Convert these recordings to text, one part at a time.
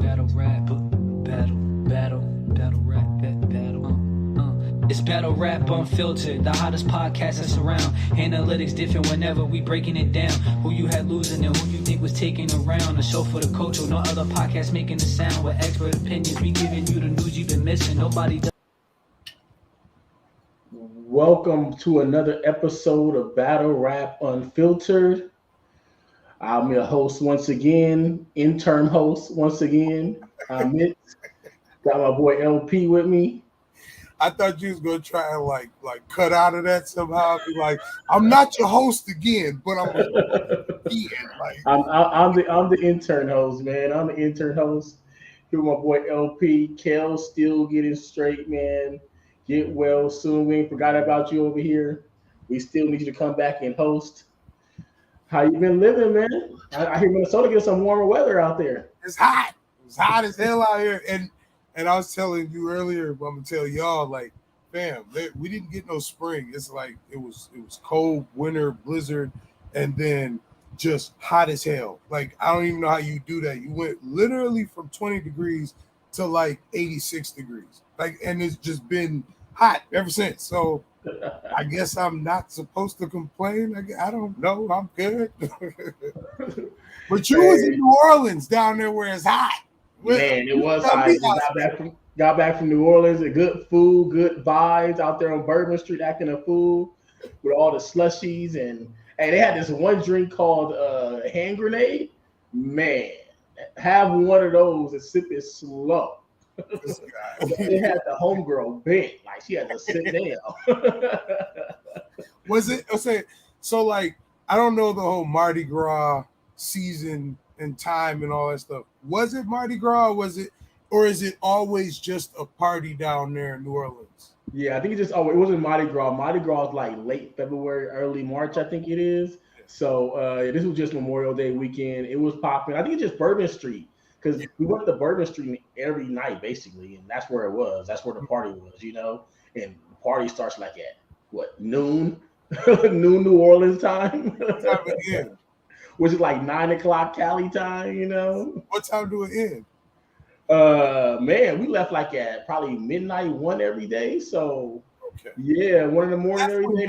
battle rap, battle rap, battle. It's battle rap unfiltered, the hottest podcast that's around. Analytics different whenever we breaking it down. Who you had losing and who you think was taking around. A show for the culture, no other podcast making the sound. With expert opinions, we giving you the news you've been missing. Nobody does. Welcome to another episode of Battle Rap Unfiltered. I'm your host once again, interim host once again. I'm Mitch. Got my boy LP with me. I thought you was gonna try and like cut out of that somehow. Be like, I'm not your host again, but I'm again. Like I'm the intern host, man. I'm the intern host. Here with my boy LP. Kel still getting straight, man. Get well soon. We ain't forgot about you over here. We still need you to come back and host. How you been living, man? I hear Minnesota get some warmer weather out there. it's hot. It's hot as hell out here. And I was telling you earlier, but I'm gonna tell y'all, like, fam, we didn't get no spring. It's like it was cold, winter, blizzard, and then just hot as hell. Like, I don't even know how you do that. You went literally from 20 degrees to like 86 degrees. Like, and it's just been hot ever since. So I guess I'm not supposed to complain. I don't know. I'm good. But you was in New Orleans down there where it's hot. Man, it was hot. Got back from New Orleans. Good food, good vibes out there on Bourbon Street, acting a fool with all the slushies and they had this one drink called hand grenade. Man, have one of those and sip it slow. They had the homegirl bent, like she had to sit down. Was it? Okay, so like I don't know the whole Mardi Gras season and time and all that stuff. Was it Mardi Gras? Or is it always just a party down there in New Orleans? Yeah, I think it wasn't Mardi Gras. Mardi Gras is like late February, early March, I think it is. So this was just Memorial Day weekend. It was popping. I think it's just Bourbon Street because we went to Bourbon Street every night basically, and that's where it was. That's where the party was, you know. And the party starts like at noon, noon New Orleans time. Which is like 9:00 Cali time, you know. What time do it end? Man, we left like at probably midnight 1 every day. So yeah, 1 in the morning every day.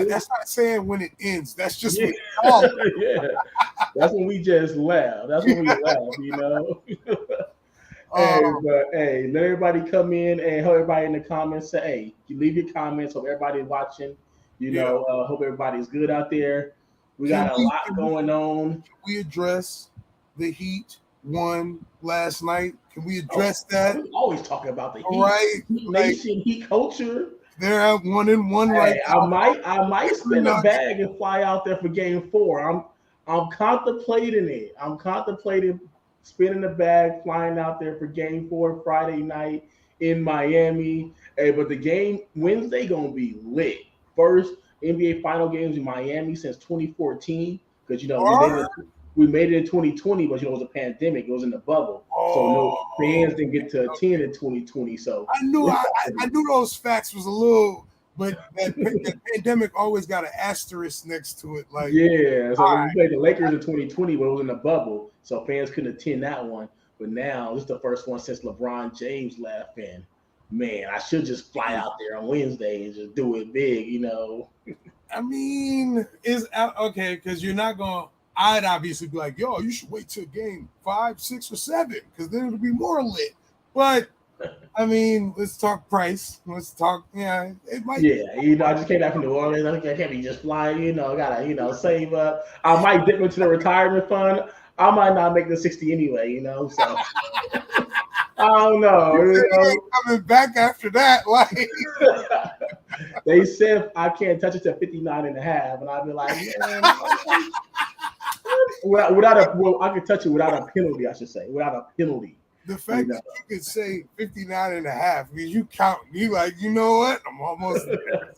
That's not saying when it ends. That's just when y'all yeah. That's when we just left. That's when we left, you know. Hey, let everybody come in and hope everybody in the comments say, hey, you leave your comments. Hope everybody's watching. You know, hope everybody's good out there. We got a lot going on. Can we address the Heat won last night? Can we address that? We always talking about the Heat. Right. Heat Nation, Heat culture. They're at 1-1 right now. I might spin a bag and fly out there for game 4. I'm contemplating it. I'm contemplating spinning the bag, flying out there for game 4 Friday night in Miami. Hey, but the game Wednesday gonna be lit. First NBA final games in Miami since 2014. Because we made it in 2020, but it was a pandemic. It was in the bubble, so no fans didn't get to attend in 2020. So I knew those facts was a little, but that pandemic always got an asterisk next to it. Like so we played the Lakers in 2020, but it was in the bubble, so fans couldn't attend that one. But now this is the first one since LeBron James left, and man, I should just fly out there on Wednesday and just do it big, you know. I mean, it's okay because you're not gonna. I'd obviously be like, yo, you should wait till game 5, 6, or 7 because then it'll be more lit. But I mean, let's talk price. Let's talk. Yeah, it might. Yeah, you know, I just came back from New Orleans. I can't be just flying. You know, gotta save up. I might dip into the retirement fund. I might not make the 60 anyway. You know, so I don't know. You know? Coming back after that, like they said, I can't touch it to 59.5, and I'd be like, man. I could touch it without a penalty, I should say. Without a penalty. The fact that you could say 59.5 means you count. You like, you know what? I'm almost there.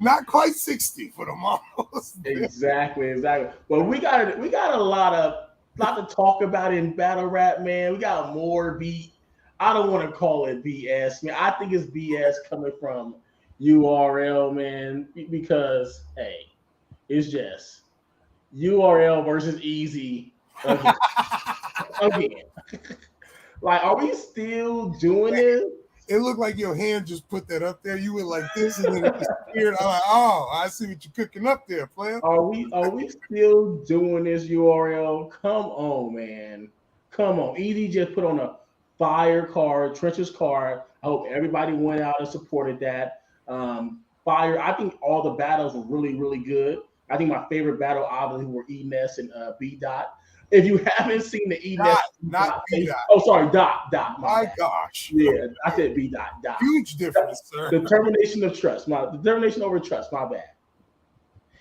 Not quite 60, but I'm almost there. Exactly. Well, we got a lot to talk about in battle rap, man. We got more beat. I don't want to call it BS, man. I think it's BS coming from URL, man, because hey, it's just URL versus Eazy again. Like, are we still doing this? It looked like your hand just put that up there. You went like this, and then it disappeared. I'm like, oh, I see what you're cooking up there, player. Are we still doing this URL? Come on, man. Come on. Eazy just put on a fire card, Trenches card. I hope everybody went out and supported that. Fire. I think all the battles were really, really good. I think my favorite battle obviously were Enes and B Dot. If you haven't seen the Enes, Not B Dot. oh sorry, Dot. My gosh. Yeah, I said B Dot. Huge difference, sir. Determination of trust. My determination over trust. My bad.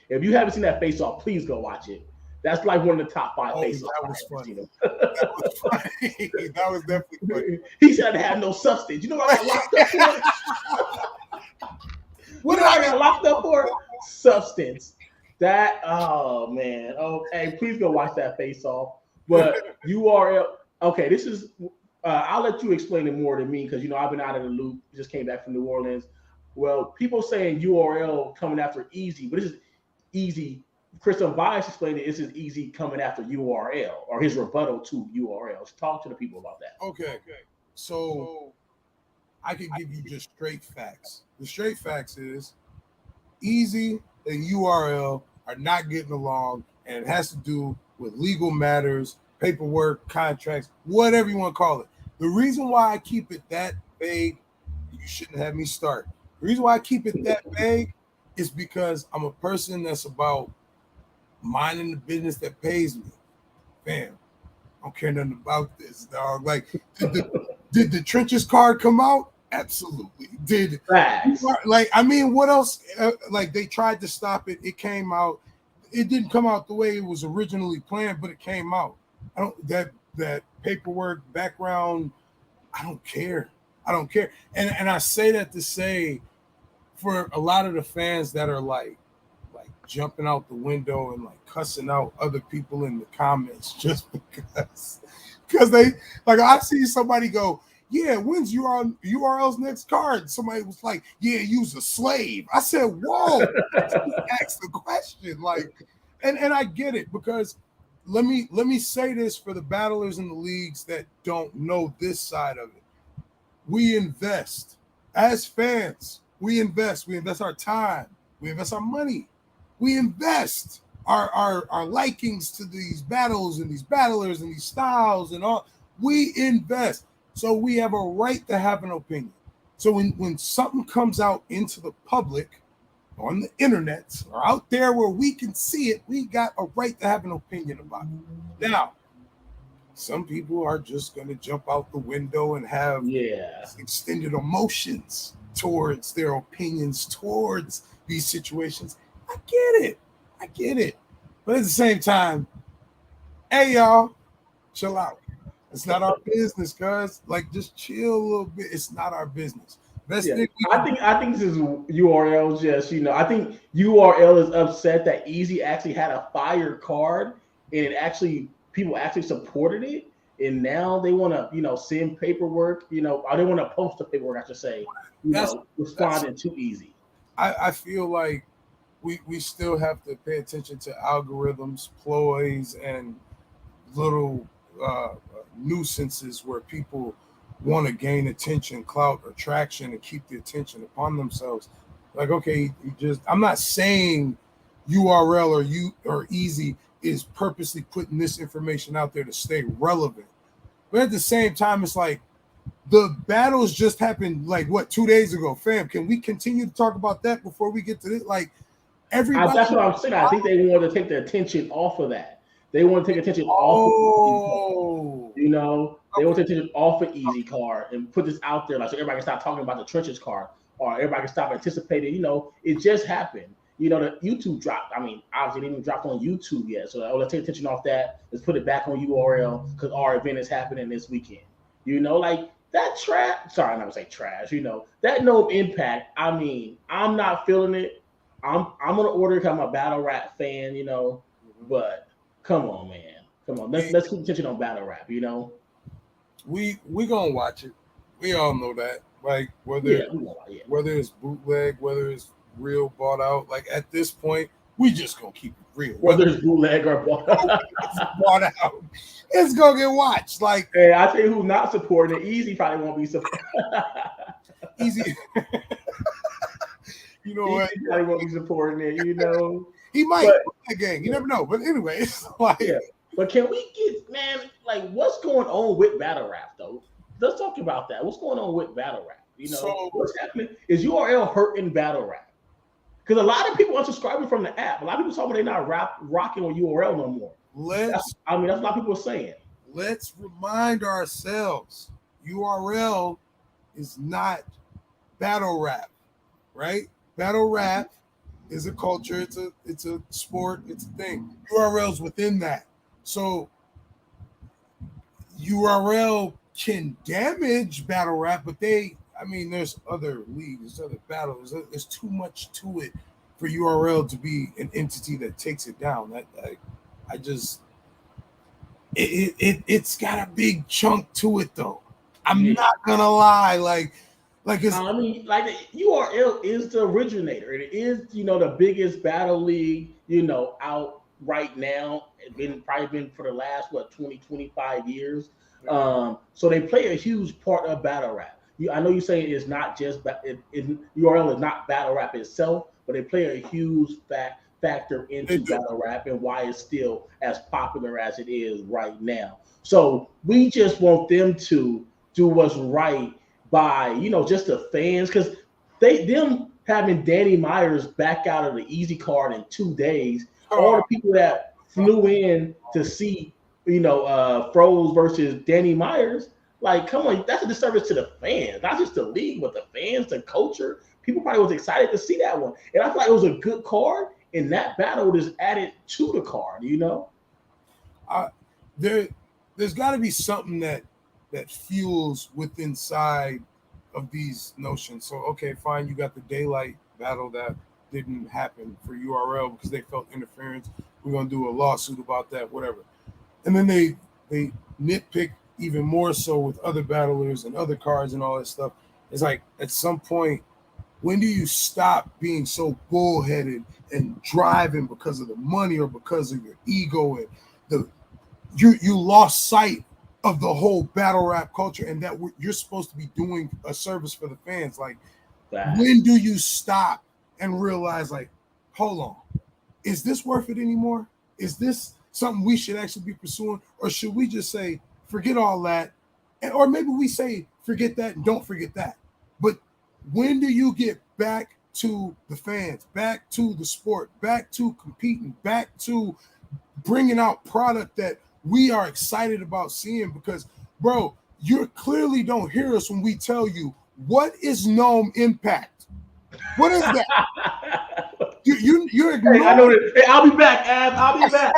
If you haven't seen that face off, please go watch it. That's like one of the top 5 face offs. That was funny. That was funny. That was definitely funny. He said I had no substance. You know what I got locked up for? What did I get locked up for? Substance. That, oh man. Oh, hey, please go watch that face off. But URL, okay, this is, I'll let you explain it more to me because, I've been out of the loop, just came back from New Orleans. Well, people saying URL coming after Eazy, but this is Eazy. Christian Bias explained it. This is Eazy coming after URL or his rebuttal to URL. So talk to the people about that. Okay. So I can give you just straight facts. The straight facts is Eazy and URL are not getting along, and it has to do with legal matters, paperwork, contracts, whatever you want to call it. The reason why I keep it that vague, you shouldn't have me start. The reason why I keep it that vague is because I'm a person that's about minding the business that pays me. Fam, I don't care nothing about this, dog. Like, did the Trenches card come out? Absolutely. Did what else? Like, they tried to stop it. It came out. It didn't come out the way it was originally planned, but it came out. I don't that paperwork background. I don't care. And I say that to say, for a lot of the fans that are like jumping out the window and like cussing out other people in the comments just because they like, I see somebody go, yeah, when's URL's next card? Somebody was like, yeah, use a slave. I said, whoa, ask the question. Like, and I get it, because let me say this for the battlers in the leagues that don't know this side of it. We invest as fans. We invest our time. We invest our money. We invest our likings to these battles and these battlers and these styles and all. We invest. So we have a right to have an opinion. So when something comes out into the public, on the internet, or out there where we can see it, we got a right to have an opinion about it. Now, some people are just going to jump out the window and have extended emotions towards their opinions, towards these situations. I get it. But at the same time, hey, y'all, chill out. It's not our business, guys. Like, just chill a little bit. It's not our business. I think this is URL just, I think URL is upset that Eazy actually had a fire card and people actually supported it. And now they want to, send paperwork, or they want to post the paperwork, I should say, responding to Eazy. I feel like we still have to pay attention to algorithms, ploys, and little nuisances where people want to gain attention, clout, or traction, and keep the attention upon themselves. Like, okay, I'm not saying URL or Eazy is purposely putting this information out there to stay relevant. But at the same time, it's like the battles just happened 2 days ago. Fam, can we continue to talk about that before we get to this? Like, everybody. That's what I'm saying. I think they want to take the attention off of that. They want to take attention off of they want to take attention off of Eazy card and put this out there, so everybody can stop talking about the Trenches card, or everybody can stop anticipating, it just happened. The YouTube dropped. I mean, obviously, it didn't even drop on YouTube yet. So let's take attention off that. Let's put it back on URL because our event is happening this weekend. Like that trash. Sorry, I'm not gonna say trash. That no impact. I mean, I'm not feeling it. I'm gonna order it because I'm a battle rap fan. But come on, man. Come on. Let's keep attention on battle rap. We gonna watch it. We all know that. Like, whether it's bootleg, whether it's real bought out. Like, at this point, We just gonna keep it real. Whether it's bootleg or bought out, it's gonna get watched. Like, hey, I tell you who's not supporting it. Eazy probably won't be supporting. Eazy. You know what? Eazy probably won't be supporting it. You know, he might that gang. You never know. But anyway, it's like, yeah. But can we get, man, like, what's going on with battle rap though? Let's talk about that. What's going on with battle rap? You know, so, what's happening? Is URL hurting battle rap? Because a lot of people are subscribing from the app. A lot of people talking they're not rocking on URL no more. That's a lot of people are saying. Let's remind ourselves, URL is not battle rap, right? Battle rap is a culture. It's a sport. It's a thing. URL's within that. So URL can damage battle rap, but there's other leagues, there's other battles. There's too much to it for URL to be an entity that takes it down. It's got a big chunk to it though. I'm not gonna lie, like it's. URL is the originator. It is, the biggest battle league, out right now. It's probably been for the last 20-25 years. So they play a huge part of battle rap. I know you're saying it's not just URL is not battle rap itself, but they play a huge factor into battle rap and why it's still as popular as it is right now. So we just want them to do what's right by, just the fans, because them having Danny Myers back out of the Eazy card in 2 days, all the people that flew in to see, Froze versus Danny Myers, like, come on, that's a disservice to the fans, not just the league, but the fans, the culture. People probably was excited to see that one. And I feel like it was a good card, and that battle was added to the card, There's got to be something that fuels with inside of these notions. So, okay, fine, you got the daylight battle that didn't happen for URL because they felt interference. We're going to do a lawsuit about that, whatever. And then they nitpick even more so with other battlers and other cards and all that stuff. It's like, at some point, when do you stop being so bullheaded and driving because of the money or because of your ego and you lost sight of the whole battle rap culture and that you're supposed to be doing a service for the fans? Like, when do you stop and realize, like, hold on, is this worth it anymore? Is this something we should actually be pursuing? Or should we just say, forget all that? Or maybe we say, forget that and don't forget that. But when do you get back to the fans, back to the sport, back to competing, back to bringing out product that we are excited about seeing? Because, bro, you clearly don't hear us when we tell you, what is Gnome Impact? What is that? You're ignoring. Hey, I know that. Hey, I'll be back, Ab. I'll be back.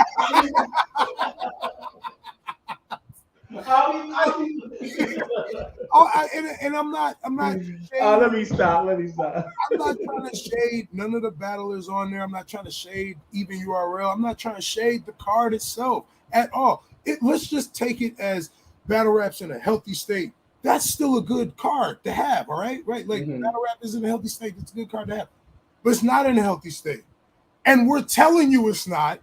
And I'm not. Let me stop. I'm not trying to shade none of the battlers on there. I'm not trying to shade even URL. I'm not trying to shade the card itself at all. Let's just take it as battle rap's in a healthy state. That's still a good card to have. All right, right. Like, battle rap is in a healthy state. It's a good card to have, but it's not in a healthy state. And we're telling you it's not.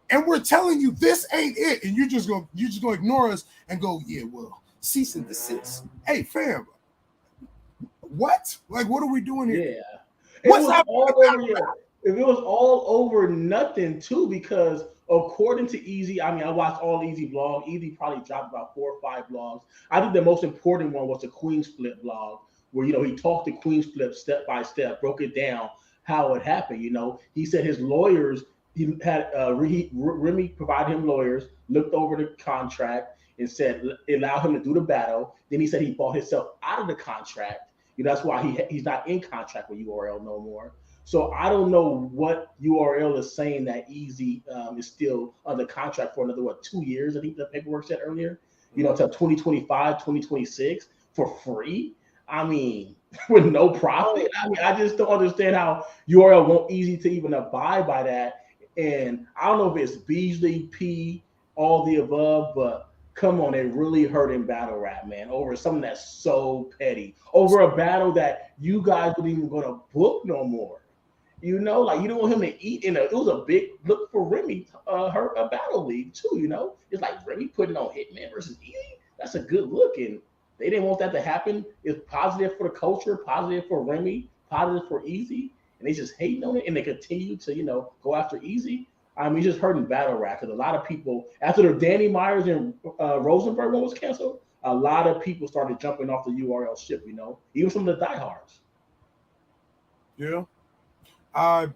And we're telling you this ain't it, and you're just gonna ignore us and go, yeah, well, cease and desist. Hey, fam, what? Like, what are we doing here? Yeah, if it was all over nothing too, because according to Eazy, I watched all Eazy blogs. Eazy probably dropped about 4 or 5 blogs. I think the most important one was the Queen Split blog, where he talked to Queen Split step by step, broke it down how it happened. He said his lawyers. He had Remy provided him lawyers, looked over the contract and said allow him to do the battle. Then he said he bought himself out of the contract. That's why he's not in contract with URL no more. So I don't know what URL is saying that Eazy is still under contract for another 2 years. I think the paperwork said earlier. Until 2025, 2026 for free. With no profit. I just don't understand how URL won't Eazy to even abide by that. And I don't know if it's Beasley, P, all the above, but come on, they're really hurting battle rap, man, over something that's so petty, over a battle that you guys wouldn't even going to book no more. You know, like you don't want him to eat it was a big look for Remy, her a battle league too. You know, it's like Remy putting on Hitman versus Easy. That's a good look, and they didn't want that to happen. It's positive for the culture, positive for Remy, positive for Easy, and they just hating on it, and they continue to go after Easy. I mean, just hurting battle rap because a lot of people after the Danny Myers and Rosenberg one was canceled, a lot of people started jumping off the URL ship. You know, even some of the diehards. Yeah. I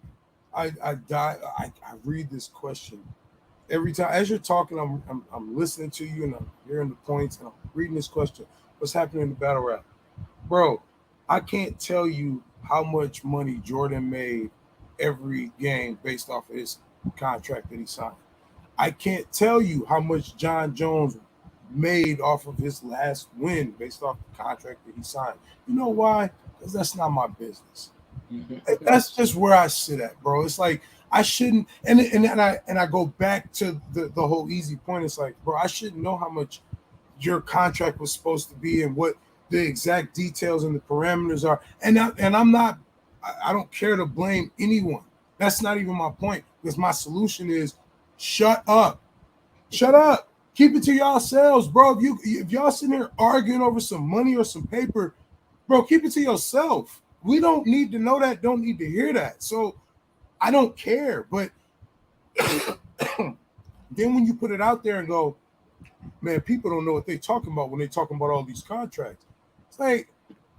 I die. I read this question every time as you're talking. I'm listening to you and I'm hearing the points and I'm reading this question. What's happening in the battle rap, bro? I can't tell you how much money Jordan made every game based off of his contract that he signed. I can't tell you how much John Jones made off of his last win based off the contract that he signed. You know why? Because that's not my business. That's just where I sit at, bro. It's like I shouldn't, and I go back to the whole Eazy point. It's like, bro, I shouldn't know how much your contract was supposed to be and what the exact details and the parameters are. I'm not, I don't care to blame anyone. That's not even my point. Because my solution is shut up, shut up, keep it to yourselves, bro. If y'all sitting here arguing over some money or some paper, bro, keep it to yourself. We don't need to know that, don't need to hear that. So I don't care. But then when you put it out there and go, man, people don't know what they're talking about when they're talking about all these contracts. It's like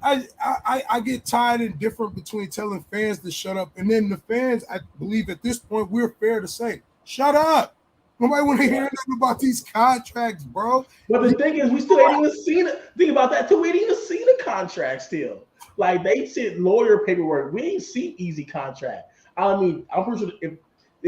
I get tired and different between telling fans to shut up, and then the fans, I believe at this point, we're fair to say, shut up. Nobody want to hear nothing about these contracts, bro. But the thing is, we still ain't even seen it. Think about that too. We ain't even seen the contract still. Like they sent lawyer paperwork. We ain't seen Easy contract. I mean, I'm pretty sure if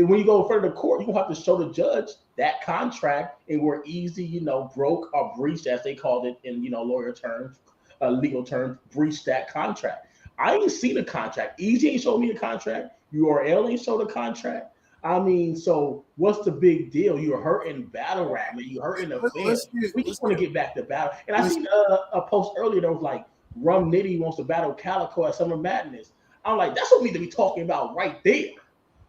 when you go in front of the court, you gonna have to show the judge that contract and where Easy, broke or breached, as they called it in lawyer terms, legal terms, breached that contract. I ain't seen a contract. Easy ain't showed me a contract. URL ain't showed a contract. I mean, so what's the big deal? You're hurting battle rap, man. You're hurting the fans. We just want to get back to battle. And I seen a post earlier that was like, Rum Nitty wants to battle Calico at Summer Madness. I'm like, that's what we need to be talking about right there.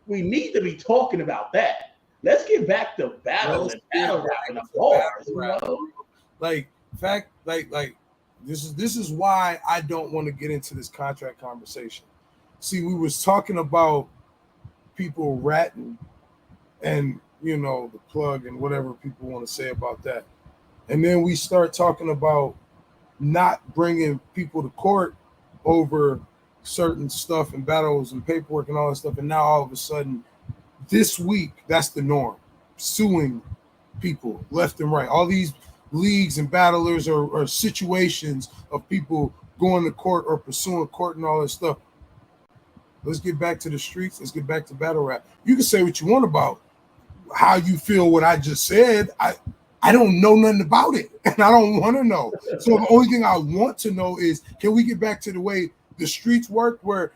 We need to be talking about that. Let's get back to battle and battle rap and the bars, you know? Like this is why I don't want to get into this contract conversation. See, we was talking about people ratting and the plug and whatever people want to say about that. And then we start talking about not bringing people to court over certain stuff and battles and paperwork and all that stuff. And now all of a sudden this week, that's the norm, suing people left and right. All these leagues and battlers or situations of people going to court or pursuing court and all that stuff. Let's get back to the streets. Let's get back to battle rap. You can say what you want about how you feel what I just said. I don't know nothing about it, and I don't want to know. So the only thing I want to know is, can we get back to the way the streets work, where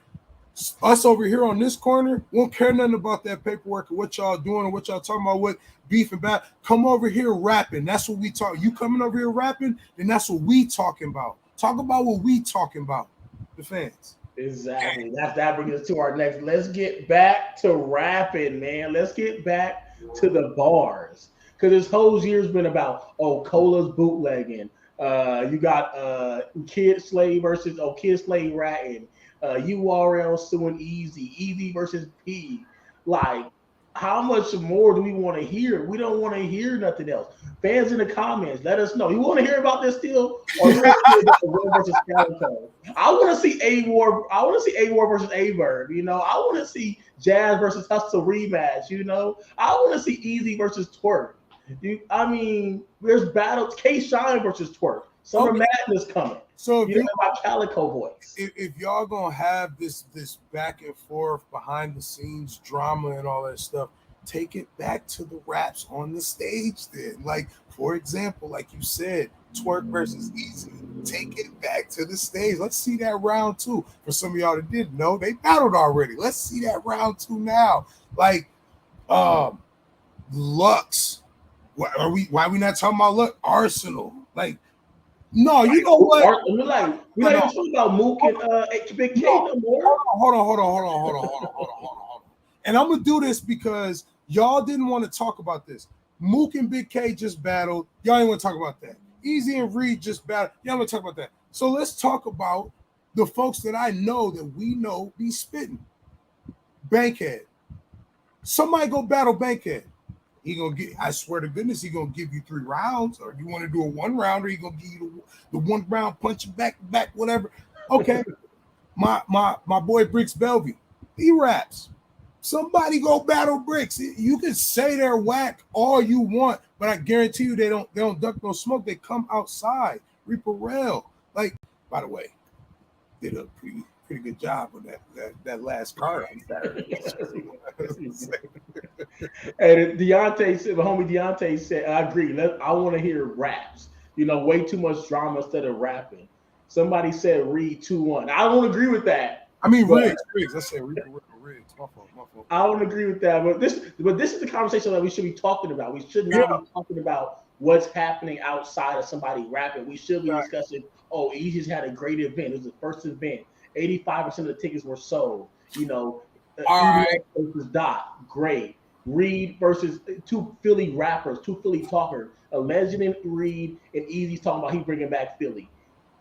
us over here on this corner won't care nothing about that paperwork or what y'all doing or what y'all talking about, what beef and bad. Come over here rapping. That's what we talk. You coming over here rapping, then that's what we talking about. Talk about what we talking about, the fans. Exactly. That brings us to our next. Let's get back to rapping, man. Let's get back to the bars. Because this whole year's been about Cola's bootlegging. You got Kid Slade versus Kid Slade ratting. URL suing Eazy versus P. Like, how much more do we want to hear? We don't want to hear nothing else. Fans in the comments, let us know. You want to hear about this still, or you want to hear about the Will versus Calico? I want to see A War. I want to see A War versus A Bird. I want to see Jazz versus Hustle rematch. I want to see Eazy versus Twerk. There's battles. K Shine versus Twerk. Summer Madness coming. So if my Calico voice. If y'all gonna have this back and forth behind the scenes drama and all that stuff, take it back to the raps on the stage then. Like, for example, like you said, Twerk versus Eazy. Take it back to the stage. Let's see that round two. For some of y'all that didn't know, they battled already. Let's see that round two now. Like, Lux. Why are we not talking about Lux? Arsenal. Like, No, you know what? We're not even talking about Mook and Big K no more. Hold on. And I'm gonna do this because y'all didn't want to talk about this. Mook and Big K just battled. Y'all ain't want to talk about that. Eazy and Reed just battled. Y'all want to talk about that. So let's talk about the folks that I know that we know be spitting. Bankhead. Somebody go battle Bankhead. He gonna get. I swear to goodness, he gonna give you 3 rounds, or you want to do a 1 round, or he gonna give you the 1 round punch back, whatever. Okay, my boy Bricks Belvy, he raps. Somebody go battle Bricks. You can say they're whack all you want, but I guarantee you they don't duck no smoke. They come outside. Reaper Rail, like, by the way, did a pretty good job on that last card on Saturday. And Deontay said, the homie Deontay said, I agree. I want to hear raps. Way too much drama instead of rapping. Somebody said Reed 2-1. I don't agree with that. I mean, Riggs. I said Riggs. My fault. I don't agree with that. But this is the conversation that we should be talking about. We should not be talking about what's happening outside of somebody rapping. We should be discussing, Eazy's had a great event. It was the first event. 85% of the tickets were sold. All right. Versus Dot, great. Reed versus 2 Philly rappers, 2 Philly talkers. A legend in Reed and Eazy's talking about he bringing back Philly.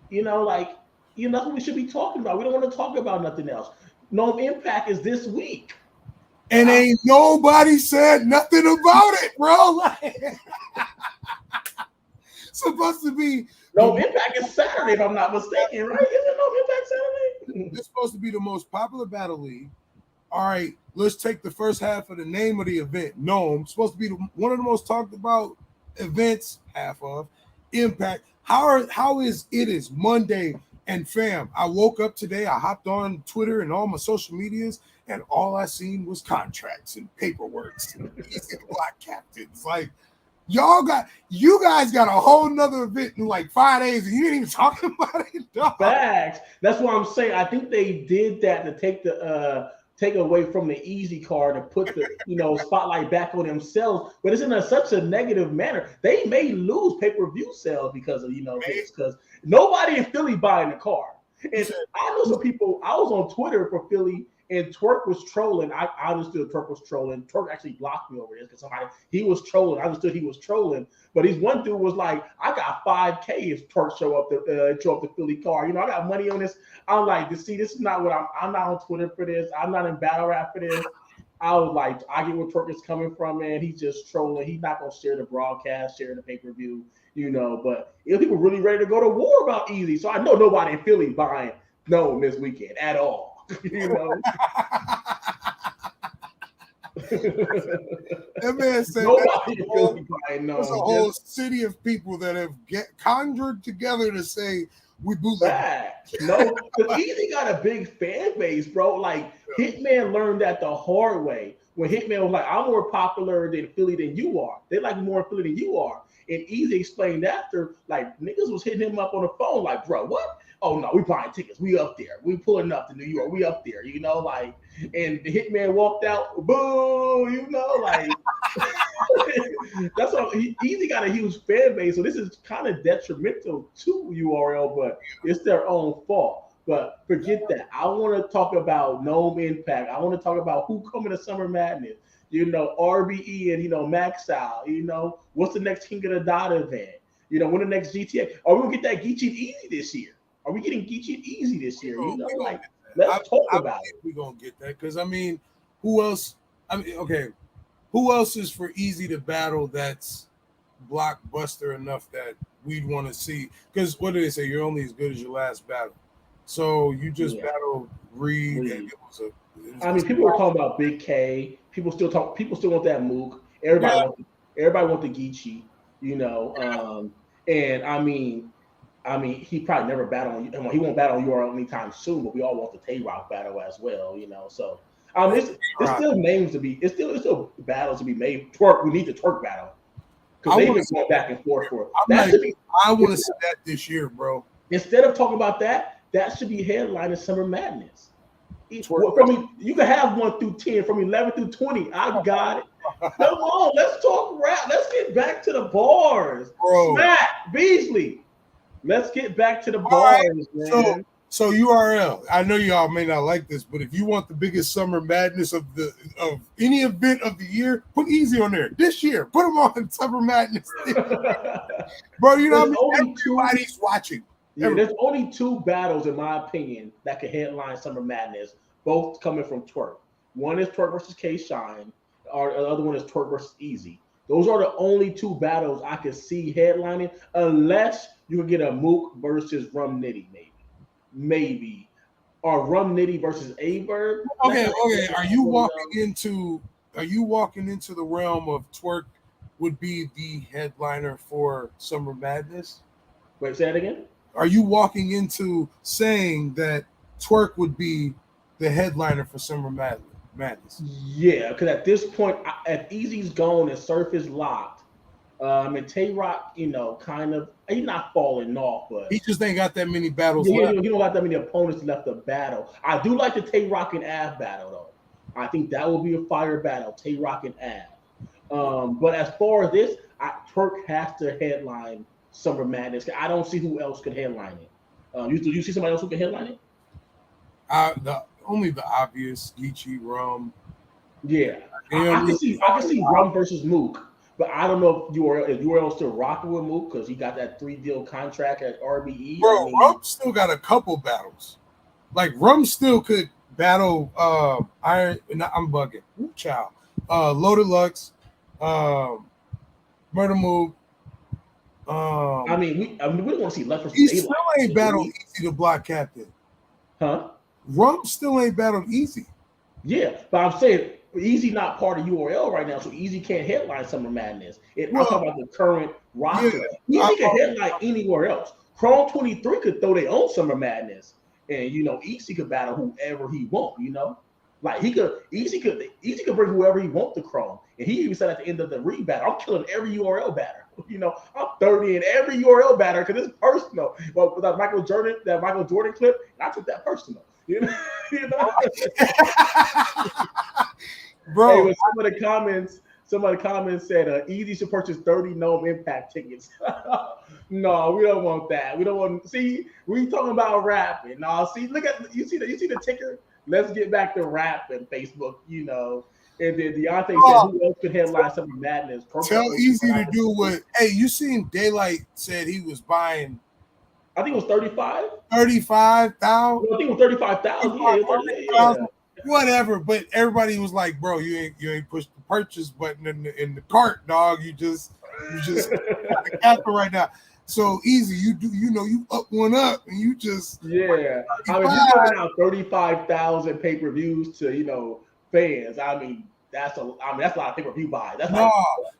Who we should be talking about. We don't want to talk about nothing else. No Impact is this week. And ain't nobody said nothing about it, bro. Supposed to be No Impact is Saturday, if I'm not mistaken, right? Isn't No Impact Saturday? It's supposed to be the most popular battle league. All right, let's take the first half of the name of the event. Gnome, supposed to be one of the most talked about events, half of Impact. How is Monday? And fam, I woke up today, I hopped on Twitter and all my social medias, and all I seen was contracts and paperwork and block captains. Like, you guys got a whole nother event in like 5 days, and you ain't even talking about it. Dog. Facts. That's what I'm saying. I think they did that to take away from the Eazy card and put the spotlight back on themselves, but it's in such a negative manner. They may lose pay-per-view sales because of this, because nobody in Philly buying the card. And I know some people. I was on Twitter for Philly, and Twerk was trolling. I understood Twerk was trolling. Twerk actually blocked me over this because he was trolling. I understood he was trolling, but he's one dude was like, I got $5K if Twerk show up the Philly card. I got money on this. I'm like, this is not what I'm not on Twitter for this. I'm not in battle rap for this. I was like, I get where Twerk is coming from, man. He's just trolling. He's not gonna share the broadcast, share the pay-per-view, but people really ready to go to war about Eazy. So I know nobody in Philly buying this weekend at all. That man said there's a whole city of people that have conjured together to say we bootleg. No, but Eazy got a big fan base, bro. Like Hitman learned that the hard way. When Hitman was like, I'm more popular in Philly than you are. They like more in Philly than you are. And Eazy explained after, like, niggas was hitting him up on the phone, like, bro, what? Oh no, we buying tickets. We up there. We pulling up to New York. We up there. And the Hitman walked out. Boo, like that's what Eazy got a huge fan base. So this is kind of detrimental to URL, but it's their own fault. But forget that. I want to talk about Gnome Impact. I want to talk about who coming to Summer Madness. RBE and Max Out. What's the next King of the Dot event? When the next GTA? Are we gonna get that Geechee Eazy this year? Are we getting Geechee Eazy this year? Let's talk about it. We're gonna get that because who else? Who else is for Eazy to battle that's blockbuster enough that we'd want to see? Because what do they say? You're only as good as your last battle. So you just battled Reed. And people were talking about Big K. People still want that Mook. Everybody want the Geechee. And he probably never battled. He won't battle URL anytime soon. But we all want the Tay-Rock battle as well. So it's still names to be. It's still battles to be made. Twerk. We need the Twerk battle because they've been going back and forth for. I want to see that this year, bro. Instead of talking about that should be headline of Summer Madness. You can have 1 through 10, from 11 through 20. I got it. Come on, let's talk rap. Let's get back to the bars. Bro. Matt Beasley. Let's get back to the All right. bars, man. So URL. I know y'all may not like this, but if you want the biggest summer madness of any event of the year, put Eazy on there. This year, put him on Summer Madness. Bro, you know what I mean? Everybody's watching. Yeah, there's only two battles, in my opinion, that can headline Summer Madness, both coming from Twerk. One is Twerk versus K-Shine, or the other one is Twerk versus Eazy. Those are the only two battles I could see headlining, unless you could get a Mook versus Rum Nitty, maybe, or Rum Nitty versus Averb. Okay. Are you walking into the realm of Twerk would be the headliner for Summer Madness? Wait, say that again. Are you walking into saying that Twerk would be the headliner for Summer Madness? Yeah, because at this point, if Eazy's gone and Surf is locked, and Tay Rock, kind of, he's not falling off, but he just ain't got that many battles left. left. He don't got that many opponents left to battle. I do like the Tay Rock and Av battle, though. I think that will be a fire battle, Tay Rock and Av. But as far as this, Twerk has to headline Summer Madness. I don't see who else could headline it. You see somebody else who can headline it? Only the obvious, Geechee, Rum. Yeah, I can see Rum versus Mook, but I don't know if URL still rocking with Mook because he got that 3-deal contract at RBE. Bro, Rum still got a couple battles. Like Rum still could battle Iron. I'm bugging. Child. Loaded Lux, Murder Mook. We don't want to see Lux versus He Daylight. still ain't battled Eazy the Block Captain. Huh? Rum still ain't battled Eazy. Yeah, but I'm saying Eazy not part of URL right now, so Eazy can't headline Summer Madness. I'm talking about the current roster. Eazy can headline anywhere else. Chrome 23 could throw their own Summer Madness, and Eazy could battle whoever he wants. Like Eazy could bring whoever he wants to Chrome, and he even said at the end of the rebattle, I'm killing every URL batter. I'm 30 in every URL batter because it's personal. Well, with that Michael Jordan clip, I took that personal. Bro, hey, some of the comments said Eazy should purchase 30 no impact tickets. No, we don't want that. We don't want. See, we talking about rapping. No, see, you see the ticker. Let's get back to rapping, Facebook. And then Deontay said, who else could headline Summer Madness? Tell Eazy to do what. Hey, you seen Daylight said he was buying. I think it was 35. 35,000. I think it was 35,000. Yeah. Whatever, but everybody was like, "Bro, you ain't pushed the purchase button in the cart, dog. You just got the capper right now." So Eazy, you up one up, and you just yeah. I mean, you're giving out 35,000 pay-per-views to fans. I mean, that's a lot of pay-per-view buys. That's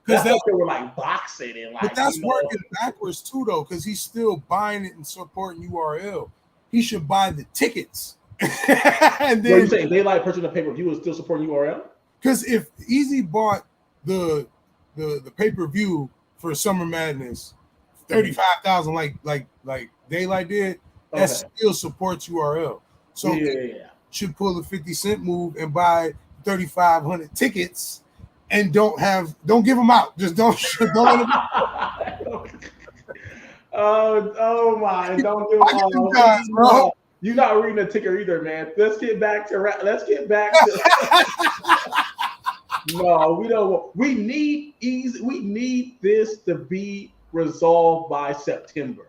because they were like boxing and like. But that's working backwards too, though, because he's still buying it and supporting URL. He should buy the tickets. And then you saying Daylight purchasing the pay-per-view is still supporting URL? Because if Eazy bought the pay-per-view for Summer Madness, 35,000 like Daylight did, that still supports URL. So should pull the 50 Cent move and buy 3,500 tickets and don't give them out. Just don't let them out. Oh my! Don't give them out, bro. You're not reading the ticker either, man. Let's get back to No, we don't. We need Eazy. We need this to be resolved by September,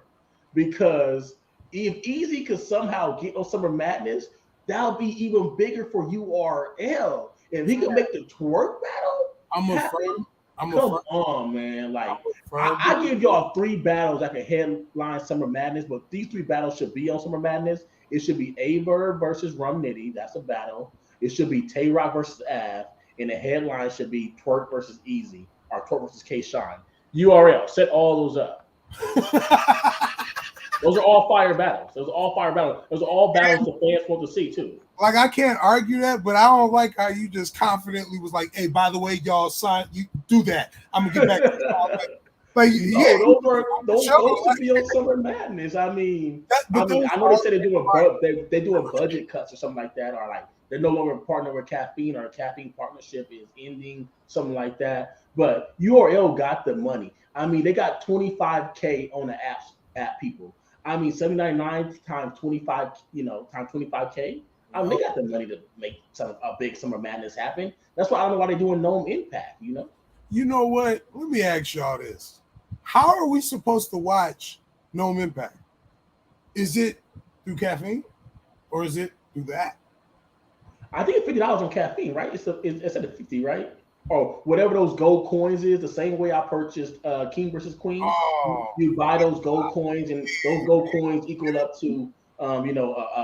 because if Eazy could somehow get on Summer Madness, that'll be even bigger for URL. And he could make the Twerk battle. Come on, man. Like, I give y'all 3 battles that can headline Summer Madness, but these 3 battles should be on Summer Madness. It should be Averb versus Rum Nitty. That's a battle. It should be Tay Rock versus Av. And the headline should be Twerk versus Eazy or Twerk versus K-Shine. URL, set all those up. Those are all fire battles. Those are all battles the fans want to see, too. Like, I can't argue that, but I don't like how you just confidently was like, hey, by the way, y'all you do that. I'm going to get back to y'all. Like, those should be on Summer Madness. I mean, I know they said they're doing budget cuts or something like that, or like they're no longer partnering with Caffeine, or a Caffeine partnership is ending, something like that. But URL got the money. I mean, they got $25K on the apps at people. I mean, 799 times 25, times 25K. I mean, they got the money to make a big Summer Madness happen. That's why I don't know why they're doing Gnome Impact. You know what? Let me ask y'all this. How are we supposed to watch Gnome Impact? Is it through caffeine or is it through the app? I think it's $50 on caffeine, right? It's at the 50, right? Or whatever those gold coins is. The same way I purchased King versus Queen. Oh, You buy those gold coins, and those gold coins equal up to a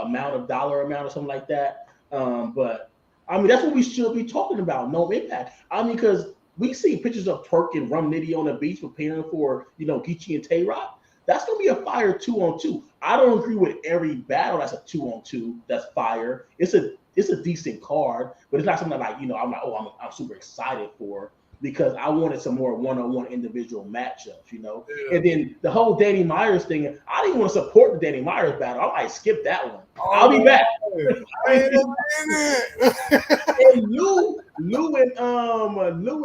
amount of dollar amount or something like that. But I mean, that's what we should be talking about. No impact. I mean, because we see pictures of Twerk and Rum Nitty on the beach preparing for Geechee and Tay Rock. That's gonna be a fire 2-on-2. I don't agree with every battle that's a 2-on-2 that's fire. It's a decent card, but it's not something like I'm like, oh, I'm super excited for, because I wanted some more one-on-one individual matchups. Yeah. And then the whole Danny Myers thing, I didn't want to support the Danny Myers battle. I might skip that one. I'll be back. Wait a minute. And Lou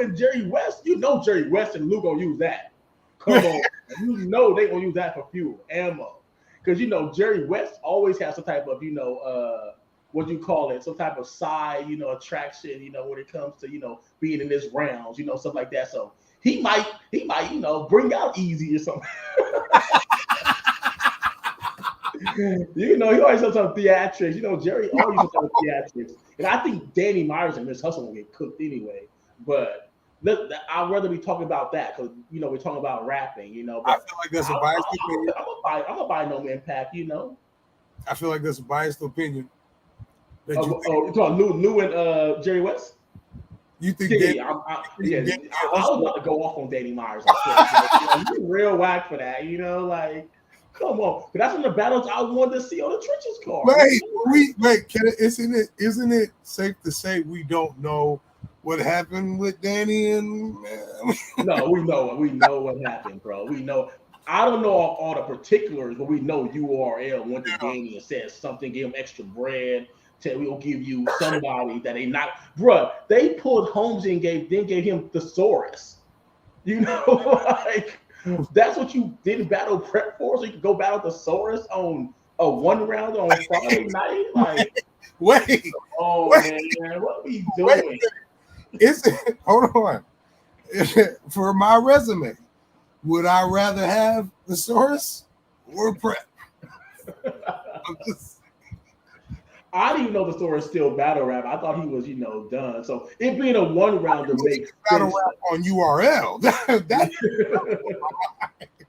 and Jerry West, Jerry West and Lou gonna use that. Come on, they gonna use that for fuel ammo, because Jerry West always has some type of what do you call it? Some type of side, attraction, when it comes to, being in this rounds, stuff like that. So he might, bring out Eazy or something. He always does some theatrics. Jerry always does some theatrics. And I think Danny Myers and Miss Hustle will get cooked anyway. But I'd rather be talking about that, because, we're talking about rapping, But I feel like that's a biased opinion. I'm gonna buy No Impact, I feel like that's a biased opinion. You're talking Lou and Jerry West? You think? I was about to go off on Danny Myers. You're real whack for that. Like, come on. But that's one of the battles I wanted to see on the Trenches card. Isn't it safe to say we don't know what happened with Danny and? No, we know what happened, bro. We know. I don't know all the particulars, but we know URL went to Danny and said something, gave him extra bread. We'll give you somebody that they not, bruh. They pulled Holmes and gave him Thesaurus. Like, that's what you didn't battle prep for, so you could go battle Thesaurus on a 1 round on Friday night. Like, wait, man, what are we doing? Hold on. For my resume, would I rather have Thesaurus or prep? I didn't even know the story is still battle rap. I thought he was, done. So it being a 1 rounder makes battle rap on URL.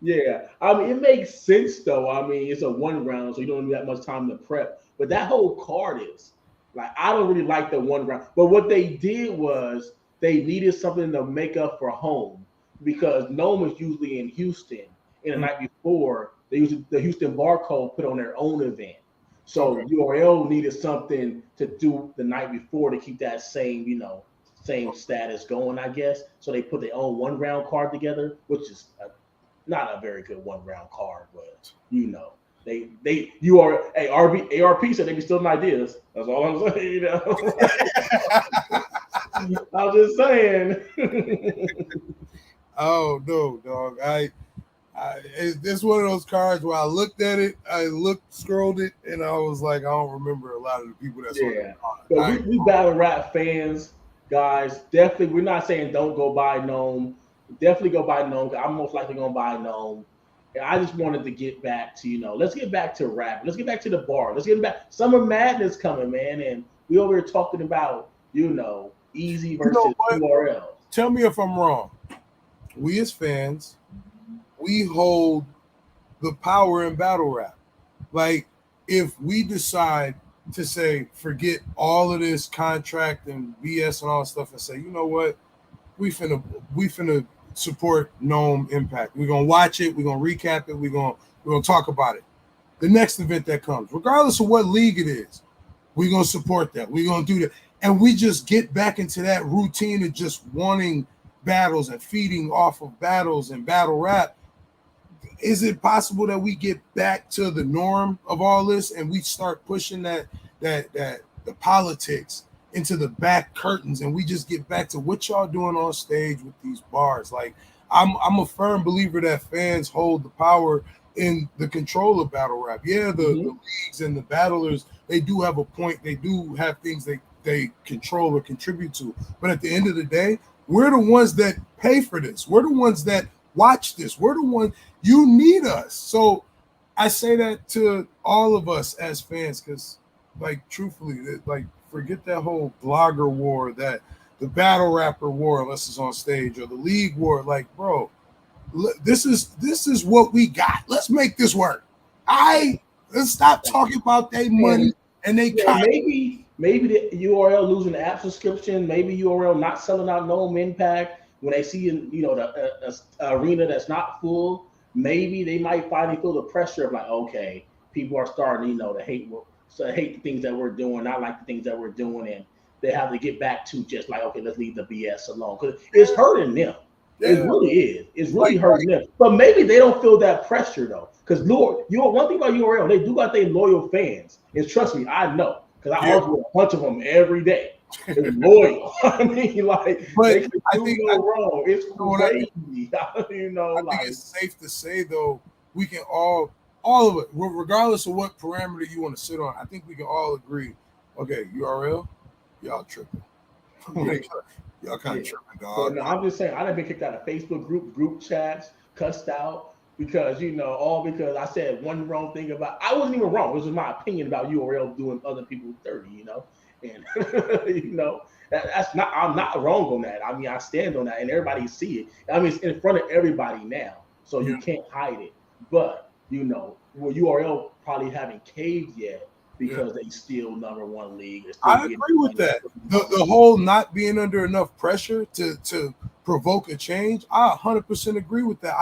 Yeah, I mean, it makes sense though. I mean, it's a 1 round, so you don't need that much time to prep. But that whole card is like, I don't really like the 1 round. But what they did was they needed something to make up for home, because Gnome was usually in Houston. And the night before, they used the Houston Barcode put on their own event. So URL needed something to do the night before to keep that same status going, I guess. So they put their own 1 round card together, which is not a very good 1 round card, but ARP said they be stealing ideas. That's all I'm saying. I'm just saying. Oh no, dog! It's one of those cards where I looked at it, scrolled it, and I was like, I don't remember a lot of the people that's on the card. But we battle rap fans, guys. Definitely, we're not saying don't go buy Gnome. Definitely go buy Gnome. I'm most likely gonna buy Gnome. And I just wanted to get back to, let's get back to rap. Let's get back to the bar. Let's get back. Summer Madness coming, man. And we over here talking about, Eazy versus URL. Tell me if I'm wrong. We as fans, we hold the power in battle rap. Like, if we decide to say, forget all of this contract and BS and all that stuff, and say, you know what, we finna support Gnome Impact. We're gonna watch it, we're gonna recap it, we're gonna talk about it. The next event that comes, regardless of what league it is, we're gonna support that. We're gonna do that. And we just get back into that routine of just wanting battles and feeding off of battles and battle rap. Is it possible that we get back to the norm of all this and we start pushing that the politics into the back curtains, and we just get back to what y'all doing on stage with these bars? Like, I'm a firm believer that fans hold the power in the control of battle rap. Yeah, the leagues and the battlers, they do have a point. They do have things they control or contribute to. But at the end of the day, we're the ones that pay for this. We're the ones that watch this. We're the ones, you need us. So I say that to all of us as fans, because, like, truthfully, like, forget that whole blogger war, that the battle rapper war, unless it's on stage, or the league war. Like, bro, this is what we got. Let's make this work. Let's stop talking about their money and they maybe the URL losing the app subscription, maybe URL not selling out no impact when they see the arena that's not full. Maybe they might finally feel the pressure of like, okay, people are starting, to hate the things that we're doing, not like the things that we're doing, and they have to get back to just like, okay, let's leave the BS alone, because it's hurting them. Yeah. It really is. It's really hurting them. But maybe they don't feel that pressure though, because one thing about URL, they do got their loyal fans, and trust me, I know, because I argue with a bunch of them every day. They're loyal. I mean, like, but they can do no wrong. It's crazy. I think it's safe to say though, we can all of it, regardless of what parameter you want to sit on, I think we can all agree. Okay, URL, y'all tripping. Y'all kind of tripping, dog. So, no, I'm just saying, I done been kicked out of Facebook group chats, cussed out because all because I said one wrong thing about. I wasn't even wrong. It was just my opinion about URL doing other people dirty, and that's not. I'm not wrong on that. I mean, I stand on that, and everybody see it. I mean, it's in front of everybody now, so you can't hide it. But URL probably haven't caved yet, because they still number one league. I agree with that. The whole not being under enough pressure to provoke a change, I 100% agree with that.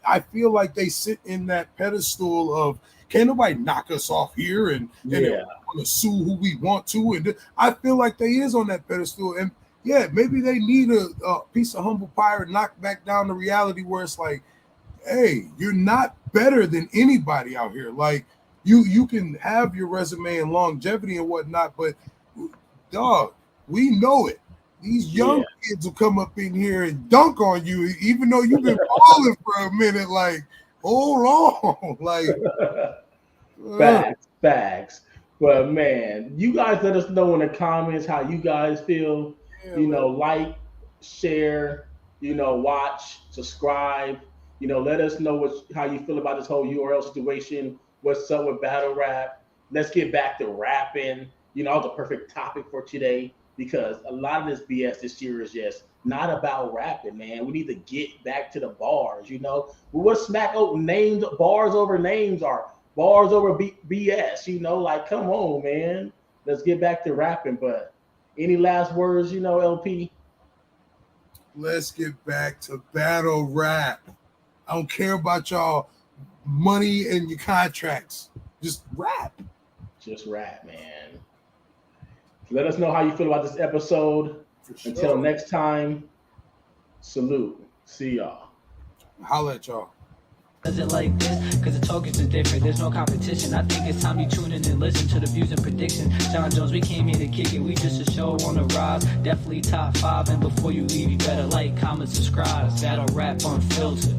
I feel like they sit in that pedestal of, can't nobody knock us off here and want to sue who we want to. And I feel like they is on that pedestal. And maybe they need a piece of humble pie or knock back down the reality where it's like, hey, you're not better than anybody out here. Like, you can have your resume and longevity and whatnot, but dog, we know it. These young kids will come up in here and dunk on you, even though you've been balling for a minute. Like, hold on, like facts. But man, you guys let us know in the comments how you guys feel. Like, share, watch, subscribe. Let us know how you feel about this whole URL situation. What's up with battle rap? Let's get back to rapping. The perfect topic for today, because a lot of this BS this year is just not about rapping, man. We need to get back to the bars. What smack names, bars over names are bars over BS. Like, come on, man. Let's get back to rapping. But any last words, LP? Let's get back to battle rap. I don't care about y'all money and your contracts. Just rap. Just rap, man. Let us know how you feel about this episode. Sure. Until next time, salute. See y'all. Holla at y'all. Does it like this? Because the talk is different. There's no competition. I think it's time you tune in and listen to the views and predictions. John Jones, we came here to kick it. We just a show on the rise. Definitely top 5. And before you leave, you better like, comment, subscribe. Battle Rap Unfiltered.